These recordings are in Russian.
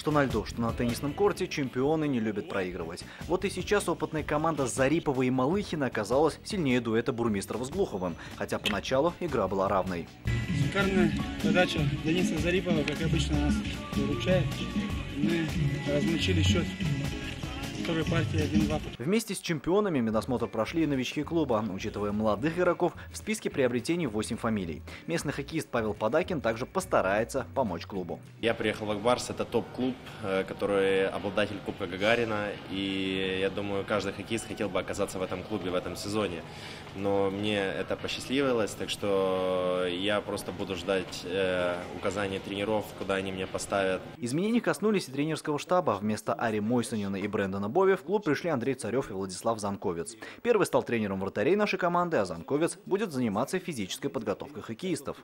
Что на льду, что на теннисном корте чемпионы не любят проигрывать. Вот и сейчас опытная команда Зарипова и Малыхина оказалась сильнее дуэта Бурмистрова с Глуховым, хотя поначалу игра была равной. Шикарная подача Дениса Зарипова, как обычно, нас выручает. Мы размочили счет. Второй партии 1-2. Вместе с чемпионами медосмотр прошли и новички клуба. Учитывая молодых игроков, в списке приобретений 8 фамилий. Местный хоккеист Павел Подакин также постарается помочь клубу. Я приехал в Акбарс, это топ-клуб, который обладатель Кубка Гагарина. И я думаю, каждый хоккеист хотел бы оказаться в этом клубе в этом сезоне. Но мне это посчастливилось, так что я просто буду ждать указаний тренеров, куда они меня поставят. Изменения коснулись и тренерского штаба. Вместо Ари Мойсонина и Брэндона Бови в клуб пришли Андрей Царев и Владислав Занковец. Первый стал тренером вратарей нашей команды, а Занковец будет заниматься физической подготовкой хоккеистов.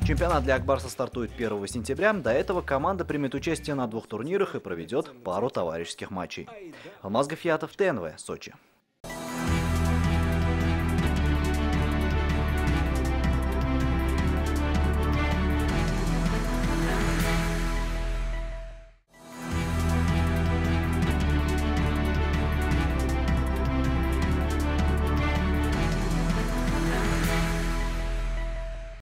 Чемпионат для Акбарса стартует 1 сентября. До этого команда примет участие на 2 турнирах и проведет пару товарищеских матчей. Алмаз Гафиятов, ТНВ, Сочи.